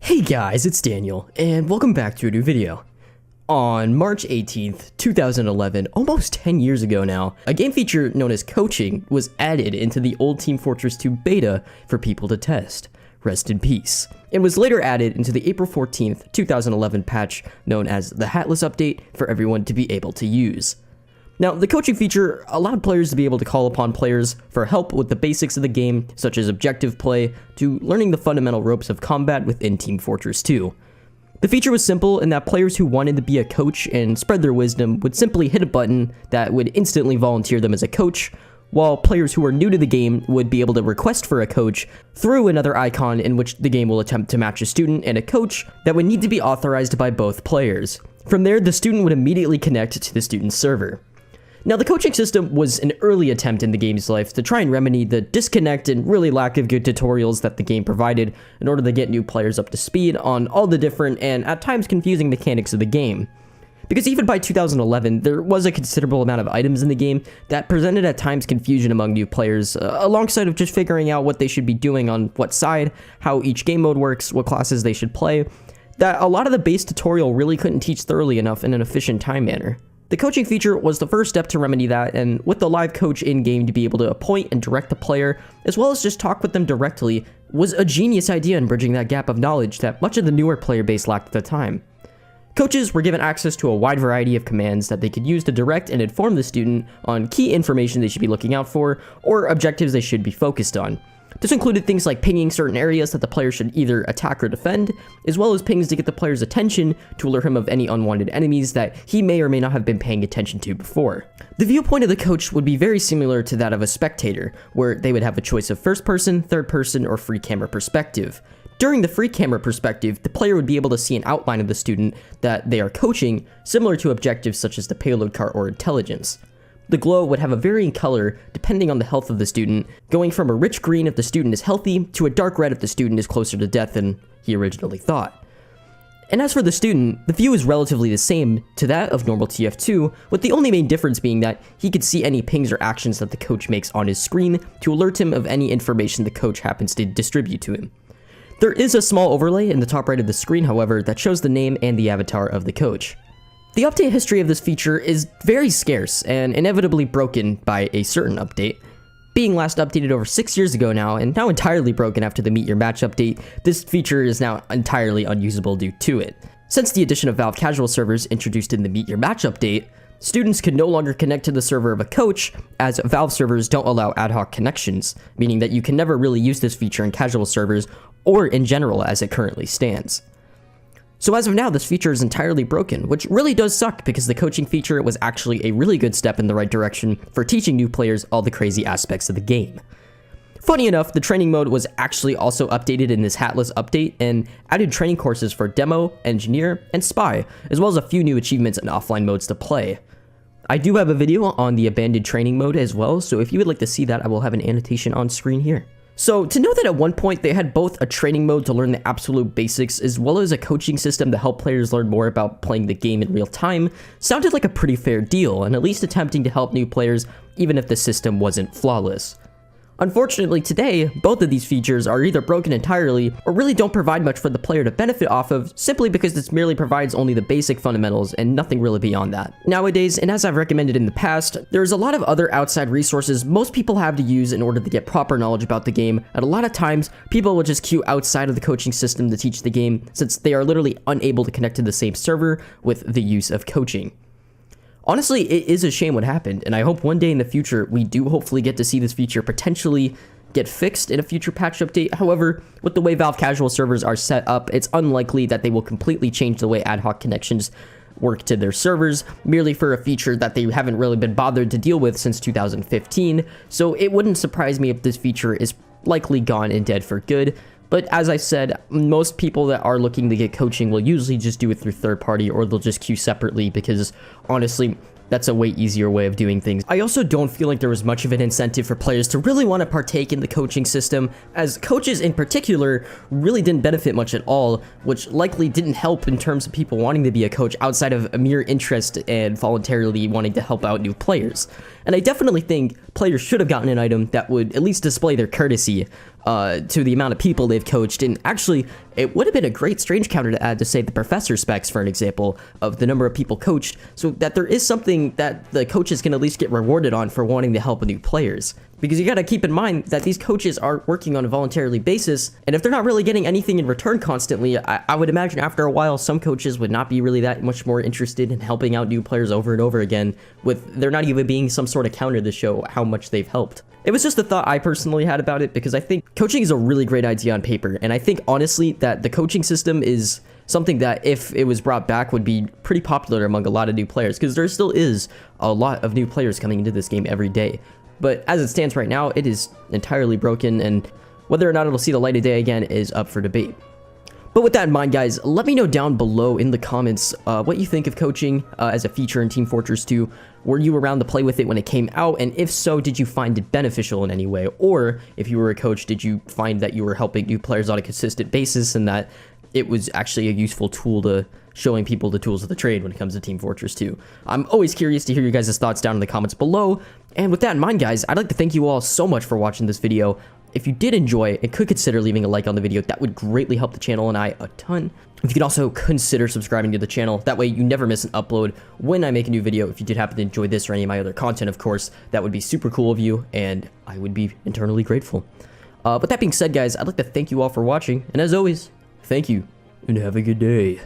Hey guys, it's Daniel, and welcome back to a new video. On March 18th, 2011, almost 10 years ago now, a game feature known as coaching was added into the old Team Fortress 2 beta for people to test. Rest in peace. It was later added into the April 14th, 2011 patch known as the Hatless Update for everyone to be able to use. Now, the coaching feature allowed players to be able to call upon players for help with the basics of the game, such as objective play, to learning the fundamental ropes of combat within Team Fortress 2. The feature was simple in that players who wanted to be a coach and spread their wisdom would simply hit a button that would instantly volunteer them as a coach, while players who are new to the game would be able to request for a coach through another icon in which the game will attempt to match a student and a coach that would need to be authorized by both players. From there, the student would immediately connect to the student's server. Now, the coaching system was an early attempt in the game's life to try and remedy the disconnect and really lack of good tutorials that the game provided in order to get new players up to speed on all the different and at times confusing mechanics of the game. Because even by 2011, there was a considerable amount of items in the game that presented at times confusion among new players, alongside of just figuring out what they should be doing on what side, how each game mode works, what classes they should play, that a lot of the base tutorial really couldn't teach thoroughly enough in an efficient time manner. The coaching feature was the first step to remedy that, and with the live coach in-game to be able to appoint and direct the player, as well as just talk with them directly, was a genius idea in bridging that gap of knowledge that much of the newer player base lacked at the time. Coaches were given access to a wide variety of commands that they could use to direct and inform the student on key information they should be looking out for, or objectives they should be focused on. This included things like pinging certain areas that the player should either attack or defend, as well as pings to get the player's attention to alert him of any unwanted enemies that he may or may not have been paying attention to before. The viewpoint of the coach would be very similar to that of a spectator, where they would have a choice of first person, third person, or free camera perspective. During the free camera perspective, the player would be able to see an outline of the student that they are coaching, similar to objectives such as the payload cart or intelligence. The glow would have a varying color depending on the health of the student, going from a rich green if the student is healthy to a dark red if the student is closer to death than he originally thought. And as for the student, the view is relatively the same to that of normal TF2, with the only main difference being that he could see any pings or actions that the coach makes on his screen to alert him of any information the coach happens to distribute to him. There is a small overlay in the top right of the screen, however, that shows the name and the avatar of the coach. The update history of this feature is very scarce and inevitably broken by a certain update. Being last updated over 6 years ago now, and now entirely broken after the Meet Your Match update, this feature is now entirely unusable due to it. Since the addition of Valve casual servers introduced in the Meet Your Match update, students could no longer connect to the server of a coach, as Valve servers don't allow ad hoc connections, meaning that you can never really use this feature in casual servers, or in general as it currently stands. So as of now, this feature is entirely broken, which really does suck because the coaching feature was actually a really good step in the right direction for teaching new players all the crazy aspects of the game. Funny enough, the training mode was actually also updated in this Hatless update and added training courses for Demo, Engineer, and Spy, as well as a few new achievements and offline modes to play. I do have a video on the abandoned training mode as well, so if you would like to see that, I will have an annotation on screen here. So, to know that at one point they had both a training mode to learn the absolute basics as well as a coaching system to help players learn more about playing the game in real time sounded like a pretty fair deal, and at least attempting to help new players even if the system wasn't flawless. Unfortunately today, both of these features are either broken entirely or really don't provide much for the player to benefit off of simply because this merely provides only the basic fundamentals and nothing really beyond that. Nowadays, and as I've recommended in the past, there's a lot of other outside resources most people have to use in order to get proper knowledge about the game, and a lot of times people will just queue outside of the coaching system to teach the game since they are literally unable to connect to the same server with the use of coaching. Honestly, it is a shame what happened, and I hope one day in the future we do hopefully get to see this feature potentially get fixed in a future patch update. However, with the way Valve casual servers are set up, it's unlikely that they will completely change the way ad hoc connections work to their servers, merely for a feature that they haven't really been bothered to deal with since 2015, so it wouldn't surprise me if this feature is likely gone and dead for good. But as I said, most people that are looking to get coaching will usually just do it through third party, or they'll just queue separately because honestly, that's a way easier way of doing things. I also don't feel like there was much of an incentive for players to really want to partake in the coaching system, as coaches in particular really didn't benefit much at all, which likely didn't help in terms of people wanting to be a coach outside of a mere interest and voluntarily wanting to help out new players. And I definitely think players should have gotten an item that would at least display their courtesy, to the amount of people they've coached. And actually, it would have been a great strange counter to add to, say, the professor specs, for an example, of the number of people coached, so that there is something that the coaches can at least get rewarded on for wanting to help new players. Because you gotta keep in mind that these coaches are working on a voluntarily basis, and if they're not really getting anything in return constantly, I would imagine after a while some coaches would not be really that much more interested in helping out new players over and over again, with there not even being some sort of counter to show how much they've helped. It was just a thought I personally had about it, because I think coaching is a really great idea on paper, and I think honestly that the coaching system is something that, if it was brought back, would be pretty popular among a lot of new players, because there still is a lot of new players coming into this game every day. But as it stands right now, it is entirely broken, and whether or not it'll see the light of day again is up for debate. But with that in mind, guys, let me know down below in the comments what you think of coaching as a feature in Team Fortress 2. Were you around to play with it when it came out? And if so, did you find it beneficial in any way? Or if you were a coach, did you find that you were helping new players on a consistent basis and that it was actually a useful tool to showing people the tools of the trade when it comes to Team Fortress 2? I'm always curious to hear your guys' thoughts down in the comments below. And with that in mind, guys, I'd like to thank you all so much for watching this video. If you did enjoy and could consider leaving a like on the video, that would greatly help the channel and I a ton. If you could also consider subscribing to the channel, that way you never miss an upload when I make a new video. If you did happen to enjoy this or any of my other content, of course, that would be super cool of you, and I would be eternally grateful. But that being said, guys, I'd like to thank you all for watching, and as always, thank you, and have a good day.